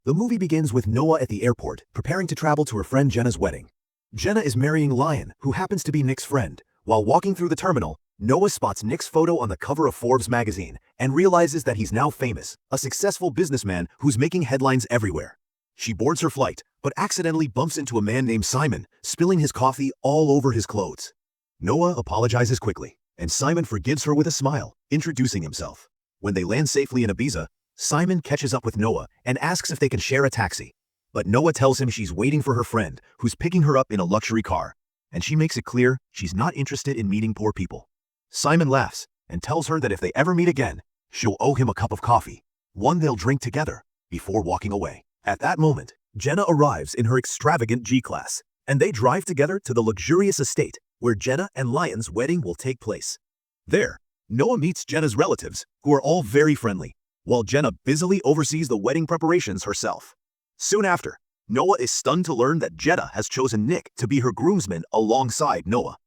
The movie begins with Noah at the airport, preparing to travel to her friend Jenna's wedding. Jenna is marrying Lion, who happens to be Nick's friend. While walking through the terminal, Noah spots Nick's photo on the cover of Forbes magazine and realizes that he's now famous, a successful businessman who's making headlines everywhere. She boards her flight, but accidentally bumps into a man named Simon, spilling his coffee all over his clothes. Noah apologizes quickly, and Simon forgives her with a smile, introducing himself. When they land safely in Ibiza, Simon catches up with Noah and asks if they can share a taxi. But Noah tells him she's waiting for her friend, who's picking her up in a luxury car, and she makes it clear she's not interested in meeting poor people. Simon laughs and tells her that if they ever meet again, she'll owe him a cup of coffee, one they'll drink together, before walking away. At that moment, Jenna arrives in her extravagant G-Class, and they drive together to the luxurious estate where Jenna and Lion's wedding will take place. There, Noah meets Jenna's relatives, who are all very friendly, while Jenna busily oversees the wedding preparations herself. Soon after, Noah is stunned to learn that Jenna has chosen Nick to be her groomsman alongside Noah.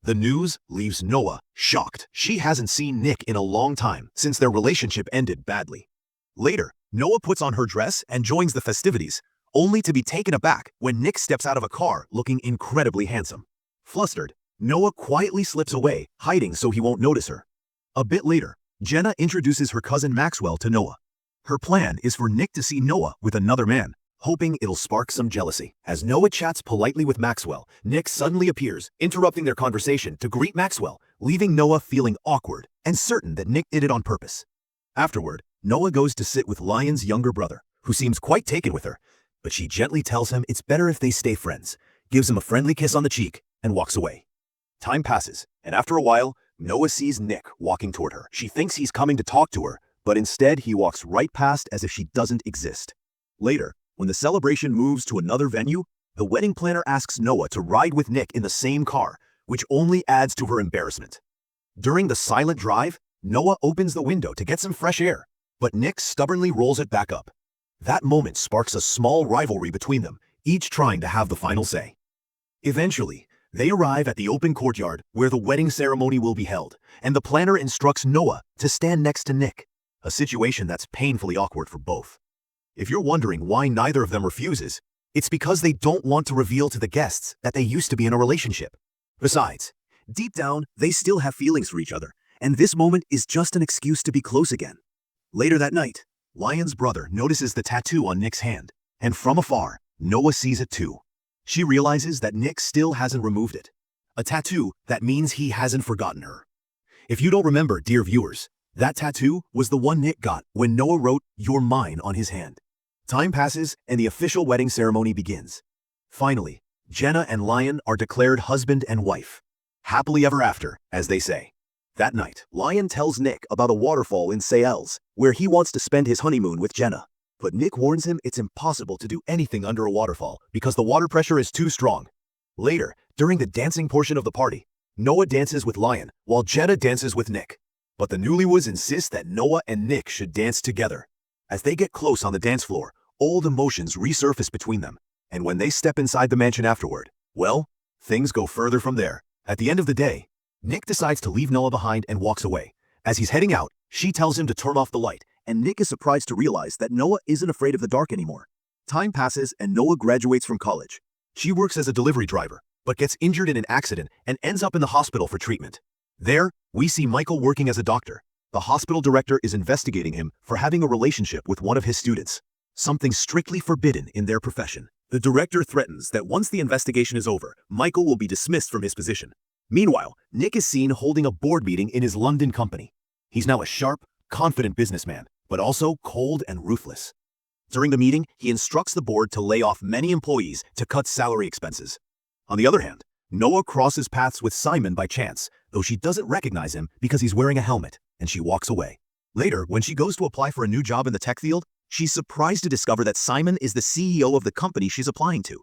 The news leaves Noah shocked. She hasn't seen Nick in a long time since their relationship ended badly. Later, Noah puts on her dress and joins the festivities, only to be taken aback when Nick steps out of a car looking incredibly handsome. Flustered, Noah quietly slips away, hiding so he won't notice her. A bit later, Jenna introduces her cousin Maxwell to Noah. Her plan is for Nick to see Noah with another man, hoping it'll spark some jealousy. As Noah chats politely with Maxwell, Nick suddenly appears, interrupting their conversation to greet Maxwell, leaving Noah feeling awkward and certain that Nick did it on purpose. Afterward, Noah goes to sit with Lion's younger brother, who seems quite taken with her, but she gently tells him it's better if they stay friends, gives him a friendly kiss on the cheek, and walks away. Time passes, and after a while, Noah sees Nick walking toward her. She thinks he's coming to talk to her, but instead he walks right past as if she doesn't exist. Later, when the celebration moves to another venue, the wedding planner asks Noah to ride with Nick in the same car, which only adds to her embarrassment. During the silent drive, Noah opens the window to get some fresh air, but Nick stubbornly rolls it back up. That moment sparks a small rivalry between them, each trying to have the final say. Eventually, they arrive at the open courtyard where the wedding ceremony will be held, and the planner instructs Noah to stand next to Nick, a situation that's painfully awkward for both. If you're wondering why neither of them refuses, it's because they don't want to reveal to the guests that they used to be in a relationship. Besides, deep down, they still have feelings for each other, and this moment is just an excuse to be close again. Later that night, Lion's brother notices the tattoo on Nick's hand, and from afar, Noah sees it too. She realizes that Nick still hasn't removed it. A tattoo that means he hasn't forgotten her. If you don't remember, dear viewers, that tattoo was the one Nick got when Noah wrote "You're mine" on his hand. Time passes and the official wedding ceremony begins. Finally, Jenna and Lion are declared husband and wife. Happily ever after, as they say. That night, Lion tells Nick about a waterfall in Seychelles, where he wants to spend his honeymoon with Jenna. But Nick warns him it's impossible to do anything under a waterfall because the water pressure is too strong. Later, during the dancing portion of the party, Noah dances with Lion while Jenna dances with Nick. But the newlywoods insist that Noah and Nick should dance together. As they get close on the dance floor, old emotions resurface between them, and when they step inside the mansion afterward, well, things go further from there. At the end of the day, Nick decides to leave Noah behind and walks away. As he's heading out, she tells him to turn off the light, and Nick is surprised to realize that Noah isn't afraid of the dark anymore. Time passes and Noah graduates from college. She works as a delivery driver, but gets injured in an accident and ends up in the hospital for treatment. There, we see Michael working as a doctor. The hospital director is investigating him for having a relationship with one of his students, something strictly forbidden in their profession. The director threatens that once the investigation is over, Michael will be dismissed from his position. Meanwhile, Nick is seen holding a board meeting in his London company. He's now a sharp, confident businessman, but also cold and ruthless. During the meeting, he instructs the board to lay off many employees to cut salary expenses. On the other hand, Noah crosses paths with Simon by chance, though she doesn't recognize him because he's wearing a helmet, and she walks away. Later, when she goes to apply for a new job in the tech field, she's surprised to discover that Simon is the CEO of the company she's applying to.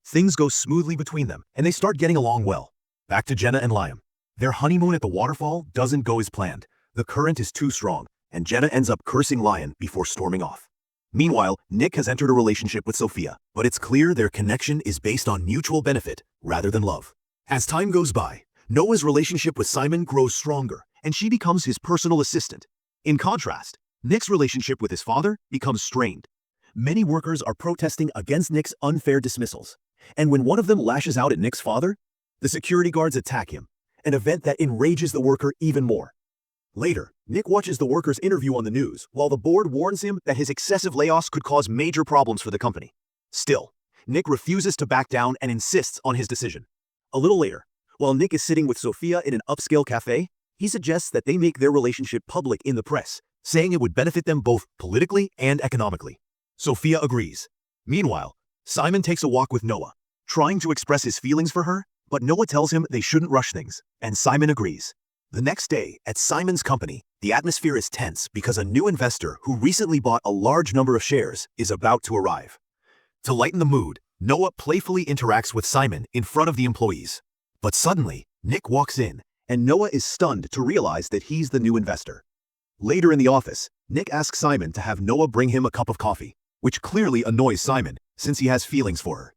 Things go smoothly between them, and they start getting along well. Back to Jenna and Liam. Their honeymoon at the waterfall doesn't go as planned. The current is too strong, and Jenna ends up cursing Lion before storming off. Meanwhile, Nick has entered a relationship with Sophia, but it's clear their connection is based on mutual benefit rather than love. As time goes by, Noah's relationship with Simon grows stronger, and she becomes his personal assistant. In contrast, Nick's relationship with his father becomes strained. many workers are protesting against Nick's unfair dismissals. And when one of them lashes out at Nick's father, the security guards attack him, an event that enrages the worker even more. Later, Nick watches the worker's interview on the news while the board warns him that his excessive layoffs could cause major problems for the company. Still, Nick refuses to back down and insists on his decision. A little later, while Nick is sitting with Sophia in an upscale cafe, he suggests that they make their relationship public in the press, saying it would benefit them both politically and economically. Sophia agrees. Meanwhile, Simon takes a walk with Noah, trying to express his feelings for her, but Noah tells him they shouldn't rush things, and Simon agrees. The next day, at Simon's company, the atmosphere is tense because a new investor who recently bought a large number of shares is about to arrive. To lighten the mood, Noah playfully interacts with Simon in front of the employees. But suddenly, Nick walks in, and Noah is stunned to realize that he's the new investor. Later in the office, Nick asks Simon to have Noah bring him a cup of coffee, which clearly annoys Simon since he has feelings for her.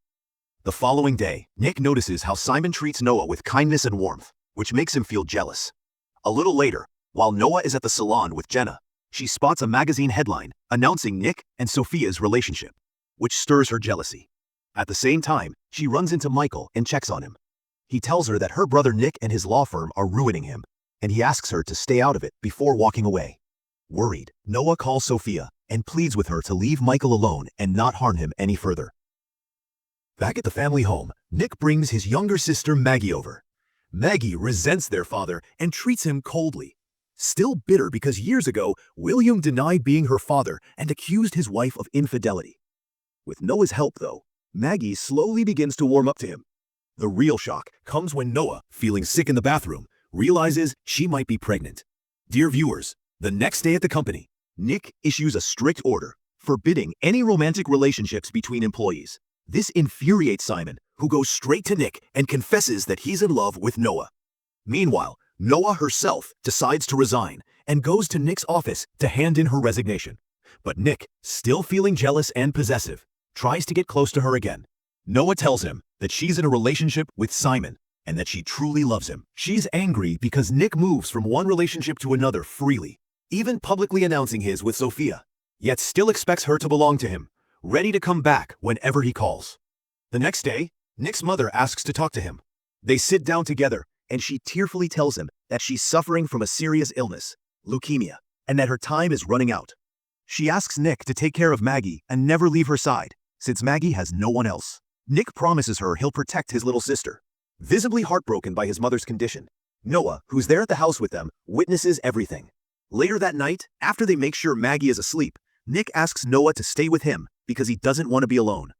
The following day, Nick notices how Simon treats Noah with kindness and warmth, which makes him feel jealous. A little later, while Noah is at the salon with Jenna, she spots a magazine headline announcing Nick and Sophia's relationship, which stirs her jealousy. At the same time, she runs into Michael and checks on him. He tells her that her brother Nick and his law firm are ruining him, and he asks her to stay out of it before walking away. Worried, Noah calls Sophia and pleads with her to leave Michael alone and not harm him any further. Back at the family home, Nick brings his younger sister Maggie over. Maggie resents their father and treats him coldly. Still bitter because years ago, William denied being her father and accused his wife of infidelity. With Noah's help, though, Maggie slowly begins to warm up to him. The real shock comes when Noah, feeling sick in the bathroom, realizes she might be pregnant. Dear viewers, the next day at the company, Nick issues a strict order forbidding any romantic relationships between employees. This infuriates Simon, who goes straight to Nick and confesses that he's in love with Noah. Meanwhile, Noah herself decides to resign and goes to Nick's office to hand in her resignation. But Nick, still feeling jealous and possessive, tries to get close to her again. Noah tells him that she's in a relationship with Simon and that she truly loves him. She's angry because Nick moves from one relationship to another freely, even publicly announcing his with Sophia, yet still expects her to belong to him, ready to come back whenever he calls. The next day, Nick's mother asks to talk to him. They sit down together, and she tearfully tells him that she's suffering from a serious illness, leukemia, and that her time is running out. She asks Nick to take care of Maggie and never leave her side, since Maggie has no one else. Nick promises her he'll protect his little sister. Visibly heartbroken by his mother's condition, Noah, who's there at the house with them, witnesses everything. Later that night, after they make sure Maggie is asleep, Nick asks Noah to stay with him because he doesn't want to be alone.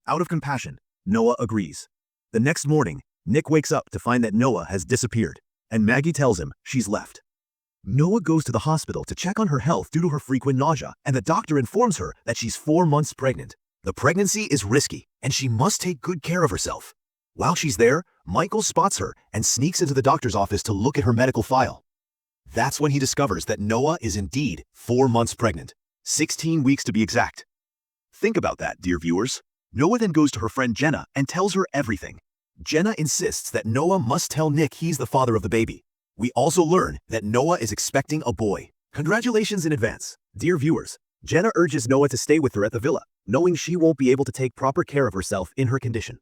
Out of compassion, Noah agrees. The next morning, Nick wakes up to find that Noah has disappeared, and Maggie tells him she's left. Noah goes to the hospital to check on her health due to her frequent nausea, and the doctor informs her that she's 4 months pregnant. The pregnancy is risky, and she must take good care of herself. While she's there, Michael spots her and sneaks into the doctor's office to look at her medical file. That's when he discovers that Noah is indeed 4 months pregnant, 16 weeks to be exact. Think about that, dear viewers. Noah then goes to her friend Jenna and tells her everything. Jenna insists that Noah must tell Nick he's the father of the baby. We also learn that Noah is expecting a boy. Congratulations in advance. Dear viewers, Jenna urges Noah to stay with her at the villa, knowing she won't be able to take proper care of herself in her condition.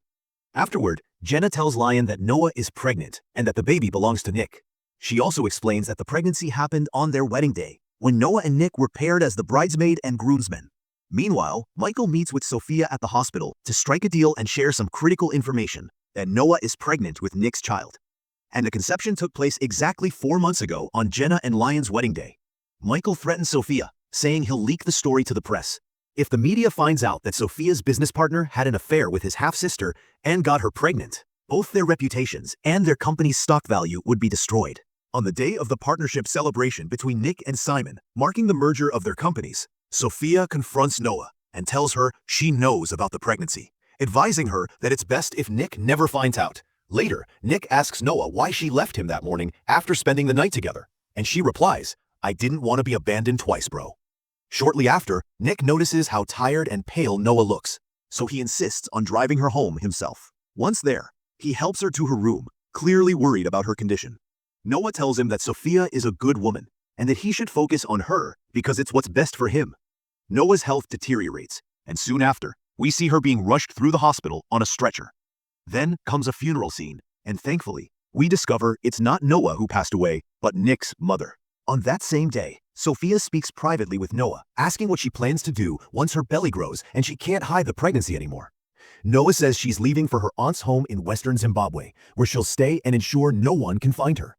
Afterward, Jenna tells Lion that Noah is pregnant and that the baby belongs to Nick. She also explains that the pregnancy happened on their wedding day, when Noah and Nick were paired as the bridesmaid and groomsmen. Meanwhile, Michael meets with Sophia at the hospital to strike a deal and share some critical information that Noah is pregnant with Nick's child. And the conception took place exactly 4 months ago on Jenna and Lion's wedding day. Michael threatens Sophia, saying he'll leak the story to the press. If the media finds out that Sophia's business partner had an affair with his half-sister and got her pregnant, both their reputations and their company's stock value would be destroyed. On the day of the partnership celebration between Nick and Simon, marking the merger of their companies, Sophia confronts Noah and tells her she knows about the pregnancy, advising her that it's best if Nick never finds out. Later, Nick asks Noah why she left him that morning after spending the night together, and she replies, "I didn't want to be abandoned twice, bro." Shortly after, Nick notices how tired and pale Noah looks, so he insists on driving her home himself. Once there, he helps her to her room, clearly worried about her condition. Noah tells him that Sophia is a good woman, and that he should focus on her because it's what's best for him. Noah's health deteriorates, and soon after, we see her being rushed through the hospital on a stretcher. Then comes a funeral scene, and thankfully, we discover it's not Noah who passed away, but Nick's mother. On that same day, Sophia speaks privately with Noah, asking what she plans to do once her belly grows and she can't hide the pregnancy anymore. Noah says she's leaving for her aunt's home in western Zimbabwe, where she'll stay and ensure no one can find her.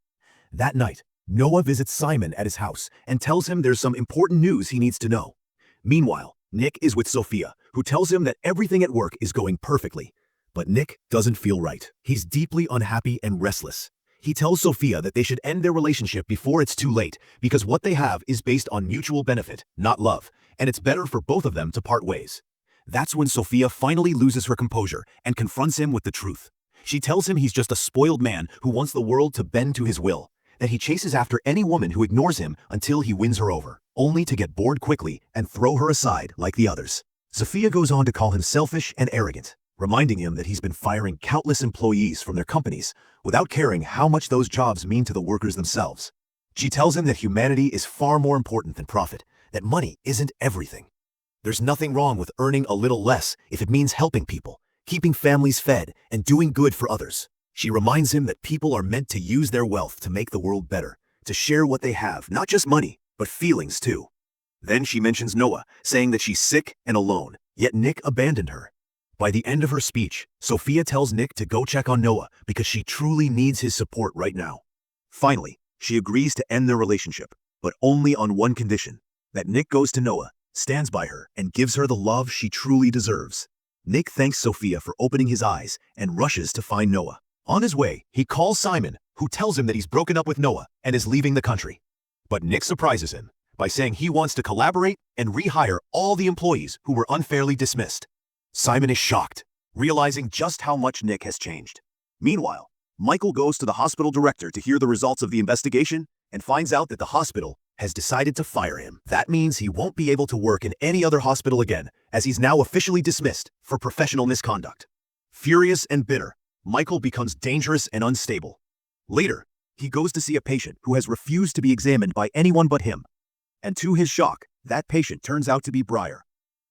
That night, Noah visits Simon at his house and tells him there's some important news he needs to know. Meanwhile, Nick is with Sophia, who tells him that everything at work is going perfectly. But Nick doesn't feel right. He's deeply unhappy and restless. He tells Sophia that they should end their relationship before it's too late, because what they have is based on mutual benefit, not love, and it's better for both of them to part ways. That's when Sophia finally loses her composure and confronts him with the truth. She tells him he's just a spoiled man who wants the world to bend to his will, that he chases after any woman who ignores him until he wins her over, only to get bored quickly and throw her aside like the others. Sophia goes on to call him selfish and arrogant, reminding him that he's been firing countless employees from their companies without caring how much those jobs mean to the workers themselves. She tells him that humanity is far more important than profit, that money isn't everything. There's nothing wrong with earning a little less if it means helping people, keeping families fed, and doing good for others. She reminds him that people are meant to use their wealth to make the world better, to share what they have, not just money, but feelings too. Then she mentions Noah, saying that she's sick and alone, yet Nick abandoned her. By the end of her speech, Sophia tells Nick to go check on Noah because she truly needs his support right now. Finally, she agrees to end their relationship, but only on one condition, that Nick goes to Noah, stands by her, and gives her the love she truly deserves. Nick thanks Sophia for opening his eyes and rushes to find Noah. On his way, he calls Simon, who tells him that he's broken up with Noah and is leaving the country. But Nick surprises him by saying he wants to collaborate and rehire all the employees who were unfairly dismissed. Simon is shocked, realizing just how much Nick has changed. Meanwhile, Michael goes to the hospital director to hear the results of the investigation and finds out that the hospital has decided to fire him. That means he won't be able to work in any other hospital again, as he's now officially dismissed for professional misconduct. Furious and bitter, Michael becomes dangerous and unstable. Later, he goes to see a patient who has refused to be examined by anyone but him. And to his shock, that patient turns out to be Briar.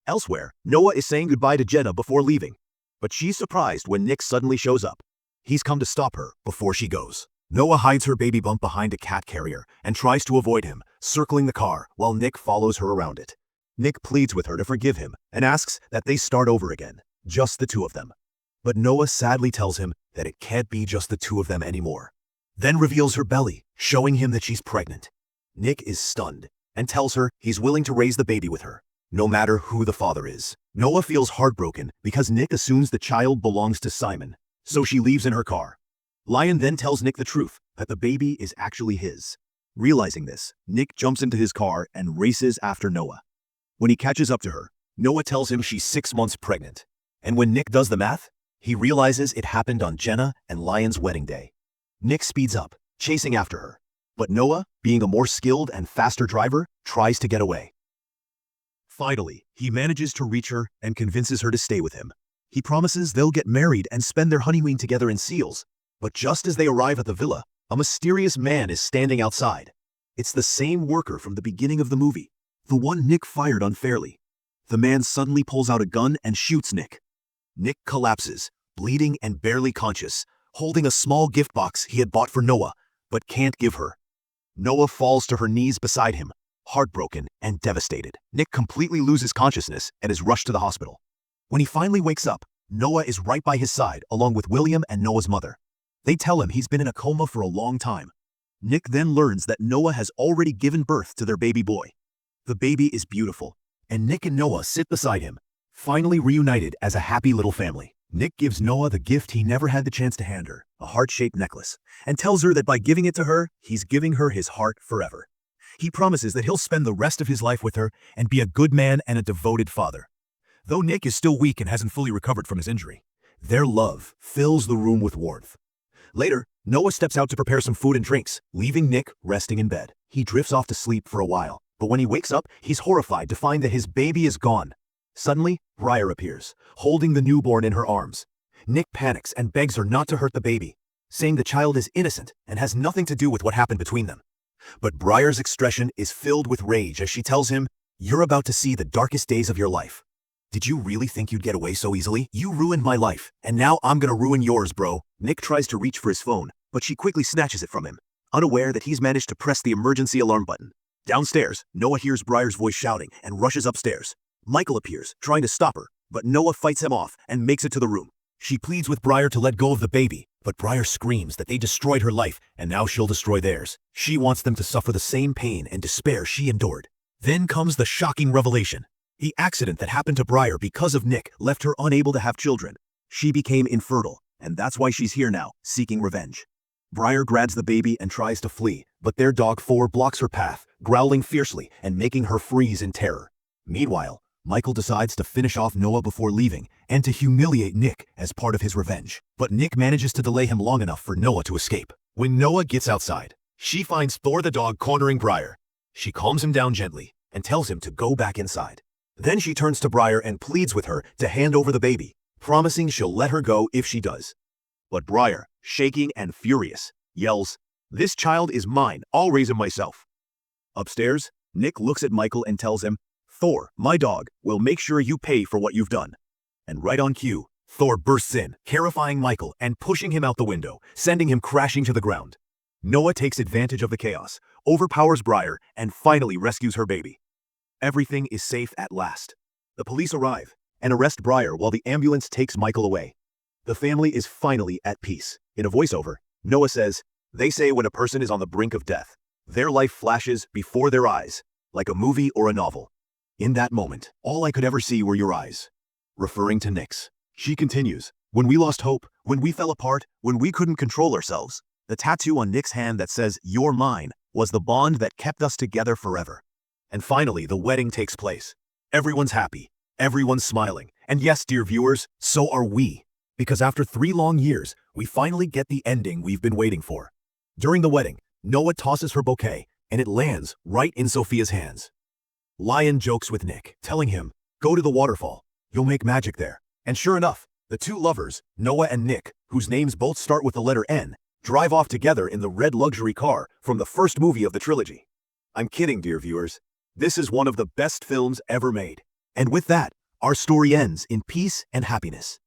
Elsewhere, Noah is saying goodbye to Jenna before leaving, but she's surprised when Nick suddenly shows up. He's come to stop her before she goes. Noah hides her baby bump behind a cat carrier and tries to avoid him, circling the car while Nick follows her around it. Nick pleads with her to forgive him and asks that they start over again, just the two of them. But Noah sadly tells him that it can't be just the two of them anymore. Then reveals her belly, showing him that she's pregnant. Nick is stunned and tells her he's willing to raise the baby with her, no matter who the father is. Noah feels heartbroken because Nick assumes the child belongs to Simon, so she leaves in her car. Lion then tells Nick the truth, that the baby is actually his. Realizing this, Nick jumps into his car and races after Noah. When he catches up to her, Noah tells him she's 6 months pregnant. And when Nick does the math, he realizes it happened on Jenna and Lion's wedding day. Nick speeds up, chasing after her. But Noah, being a more skilled and faster driver, tries to get away. Finally, he manages to reach her and convinces her to stay with him. He promises they'll get married and spend their honeymoon together in Seals. But just as they arrive at the villa, a mysterious man is standing outside. It's the same worker from the beginning of the movie, the one Nick fired unfairly. The man suddenly pulls out a gun and shoots Nick. Nick collapses, bleeding and barely conscious, holding a small gift box he had bought for Noah, but can't give her. Noah falls to her knees beside him, heartbroken and devastated. Nick completely loses consciousness and is rushed to the hospital. When he finally wakes up, Noah is right by his side along with William and Noah's mother. They tell him he's been in a coma for a long time. Nick then learns that Noah has already given birth to their baby boy. The baby is beautiful, and Nick and Noah sit beside him, finally reunited as a happy little family. Nick gives Noah the gift he never had the chance to hand her, a heart-shaped necklace, and tells her that by giving it to her, he's giving her his heart forever. He promises that he'll spend the rest of his life with her and be a good man and a devoted father. Though Nick is still weak and hasn't fully recovered from his injury, their love fills the room with warmth. Later, Noah steps out to prepare some food and drinks, leaving Nick resting in bed. He drifts off to sleep for a while, but when he wakes up, he's horrified to find that his baby is gone. Suddenly, Briar appears, holding the newborn in her arms. Nick panics and begs her not to hurt the baby, saying the child is innocent and has nothing to do with what happened between them. But Briar's expression is filled with rage as she tells him, "You're about to see the darkest days of your life." Did you really think you'd get away so easily? You ruined my life, and now I'm gonna ruin yours, bro. Nick tries to reach for his phone, but she quickly snatches it from him, unaware that he's managed to press the emergency alarm button. Downstairs, Noah hears Briar's voice shouting and rushes upstairs. Michael appears, trying to stop her, but Noah fights him off and makes it to the room. She pleads with Briar to let go of the baby, but Briar screams that they destroyed her life and now she'll destroy theirs. She wants them to suffer the same pain and despair she endured. Then comes the shocking revelation. The accident that happened to Briar because of Nick left her unable to have children. She became infertile, and that's why she's here now, seeking revenge. Briar grabs the baby and tries to flee, but their dog Thor blocks her path, growling fiercely and making her freeze in terror. Meanwhile, Michael decides to finish off Noah before leaving and to humiliate Nick as part of his revenge. But Nick manages to delay him long enough for Noah to escape. When Noah gets outside, she finds Thor the dog cornering Briar. She calms him down gently and tells him to go back inside. Then she turns to Briar and pleads with her to hand over the baby, promising she'll let her go if she does. But Briar, shaking and furious, yells, "This child is mine, I'll raise him myself." Upstairs, Nick looks at Michael and tells him, "Thor, my dog, will make sure you pay for what you've done." And right on cue, Thor bursts in, terrifying Michael and pushing him out the window, sending him crashing to the ground. Noah takes advantage of the chaos, overpowers Briar, and finally rescues her baby. Everything is safe at last. The police arrive and arrest Briar while the ambulance takes Michael away. The family is finally at peace. In a voiceover, Noah says, "They say when a person is on the brink of death, their life flashes before their eyes, like a movie or a novel. In that moment, all I could ever see were your eyes." Referring to Nyx. She continues, "When we lost hope, when we fell apart, when we couldn't control ourselves, the tattoo on Nick's hand that says, 'You're mine,' was the bond that kept us together forever." And finally, the wedding takes place. Everyone's happy, everyone's smiling, and yes, dear viewers, so are we. Because after 3 long years, we finally get the ending we've been waiting for. During the wedding, Noah tosses her bouquet, and it lands right in Sophia's hands. Lion jokes with Nick, telling him, "Go to the waterfall, you'll make magic there." And sure enough, the two lovers, Noah and Nick, whose names both start with the letter N, drive off together in the red luxury car from the first movie of the trilogy. I'm kidding, dear viewers. This is one of the best films ever made. And with that, our story ends in peace and happiness.